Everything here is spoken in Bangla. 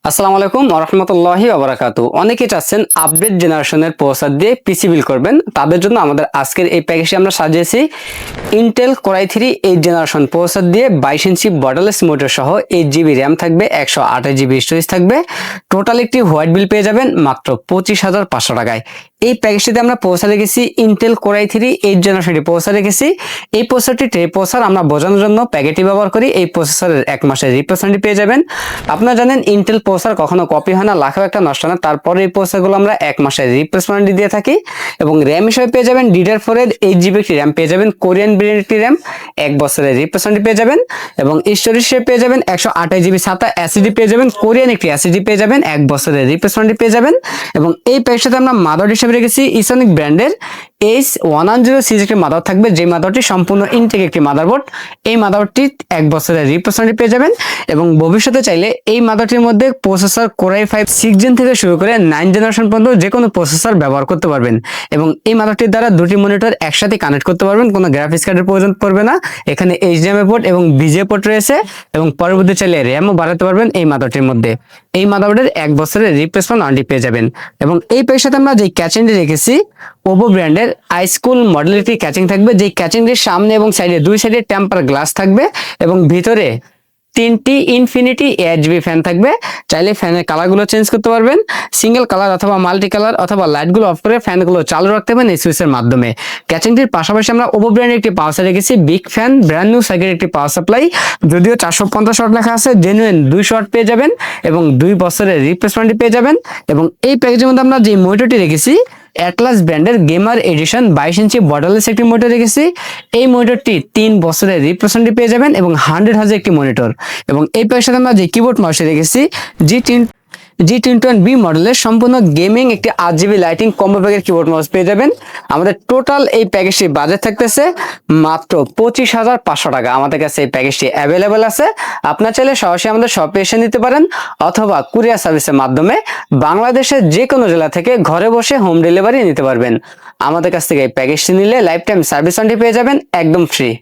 আসসালামু আলাইকুম ওয়া রাহমাতুল্লাহি ওয়া বারাকাতুহু। অনেকে চাচ্ছেন আপডেট জেনারেশনের প্রসেসর দিয়ে পিসি বিল্ড করবেন। তাদের জন্য আমাদের আজকের এই প্যাকেজটি আমরা সাজিয়েছি Intel Core i3 8 generation processor দিয়ে 22 ইঞ্চি বর্ডারলেস মোটর সহ 8GB RAM থাকবে, 128GB স্টোরেজ থাকবে। টোটাল একটি হোয়াইট বিল পেয়ে যাবেন মাত্র 25,500 টাকায়। এই প্যাকেজটিতে আমরা প্রসেসর রেখেছি ইন্টেল Core i3 8 জেনারেশনের প্রসেসর রেখেছি। এই প্রসেসরটি প্রসেসর আমরা বোঝানোর জন্য প্যাকেটটি ব্যবহার করি। এই প্রসেসরের 1 মাসের রিপ্লেসমেন্ট পেয়ে যাবেন। আপনারা জানেন ইন্টেল প্রসেসর কখনো কপি হয় না, লাখেও একটা নষ্ট না। তারপরে এই প্রসেসরগুলো আমরা 1 মাসের রিপ্লেসমেন্ট দিয়ে থাকি। এবং র্যাম হিসেবে পেয়ে যাবেন DDR4 এর 8GB একটি র্যাম পেয়ে যাবেন, কোরিয়ান ব্র্যান্ডের একটি র্যাম 1 বছরের রিপ্লেসমেন্ট পেয়ে যাবেন। এবং স্টোরেজ হিসেবে পেয়ে যাবেন 128GB SATA SSD পেয়ে যাবেন, কোরিয়ান একটি SSD পেয়ে যাবেন, 1 বছরের রিপ্লেসমেন্ট পেয়ে যাবেন। এবং এই প্যাকেজটাতে আমরা মাদারবোর্ড হিসেবে রেখেছি ইসোনিক ব্র্যান্ডের H110 সিরিজ একটি মাদারবোর্ড থাকবে, যে মাদারবোর্ডটি সম্পূর্ণ ইনটেক একটি মাদারবোর্ড। এই মাদারবোর্ডটি 1 বছরের রিপ্লেসমেন্ট পেয়ে যাবেন। এবং ভবিষ্যতে চাইলে এই মাদারবোর্ডটির মধ্যে প্রসেসর Core i5 6 জেন থেকে শুরু করে 9 জেনারেশন পর্যন্ত যে কোনো প্রসেসর ব্যবহার করতে পারবেন। এবং এই মাদারবোর্ডটির দ্বারা দুটি মনিটর একসাথে কানেক্ট করতে পারবেন, কোনো গ্রাফিক্স কার্ডের প্রয়োজন পড়বে না। এখানে HDMI পোর্ট এবং VGA পোর্ট রয়েছে। এবং পরবর্তী চাইলে র্যামও বাড়াতে পারবেন এই মাদারবোর্ডটির মধ্যে। এই মাদারবোর্ডের 1 বছরের রিপ্লেসমেন্ট ওয়ারেন্টি পেয়ে যাবেন। এবং এই প্যাকের সাথে আমরা যে ক্যাচিংটি রেখেছি ওপো ব্র্যান্ডের আইস্কুল মডেলের একটি ক্যাচিং থাকবে, যে ক্যাচিংটির সামনে এবং সাইডে দুই সাইডে টেম্পার গ্লাস থাকবে। এবং ভিতরে 3টি ইনফিনিটি ARGB ফ্যান থাকবে। চাইলে ফ্যানের কালারগুলো চেঞ্জ করতে পারবেন, সিঙ্গেল কালার অথবা মাল্টি কালার, অথবা লাইটগুলো অফ করে ফ্যানগুলো চালু রাখতে পারেন এই সুইচের মাধ্যমে। ক্যাচিংটির পাশাপাশি আমরা ওপো ব্র্যান্ডের একটি পাওয়ার সাপ্লাই রেখেছি, big fan brand new cycle একটি পাওয়ার সাপ্লাই। যদিও 450 ওয়াট লেখা আছে, জেনুইন 200 ওয়াট পেয়ে যাবেন এবং 2 বছরের রিপ্লেসমেন্ট পেয়ে যাবেন। এবং এই প্যাকেজের মধ্যে আমরা যে মনিটরটি রেখেছি অ্যাটলাস ব্র্যান্ডের গেমার এডিশন 22 ইঞ্চি বর্ডারলেস একটি মনিটর রেখেছি। এই মনিটরটি 3 বছরের রিপ্লেসমেন্ট পেয়ে যাবেন এবং 100 হার্জ একটি মনিটর। এবং এই প্যাকের সাথে আমরা যে কিবোর্ড মাউস রেখেছি G10B মডেলের সম্পূর্ণ গেমিং একটি 8GB লাইটিং কম্বো প্যাকের কিবোর্ড মাউস পেয়ে যাবেন। আমাদের টোটাল এই প্যাকেজটি বাজেট থাকতেছে মাত্র 25,500 টাকা। আমাদের কাছে এই প্যাকেজটি অ্যাভেলেবেল আছে। আপনার চাইলে সরাসরি আমাদের শপে এসে নিতে পারেন, অথবা কুরিয়ার সার্ভিসের মাধ্যমে বাংলাদেশের যে কোনো জেলা থেকে ঘরে বসে হোম ডেলিভারি নিতে পারবেন। আমাদের কাছ থেকে এই প্যাকেজটি নিলে লাইফ টাইম সার্ভিস ওয়ারেন্টি পেয়ে যাবেন একদম ফ্রি।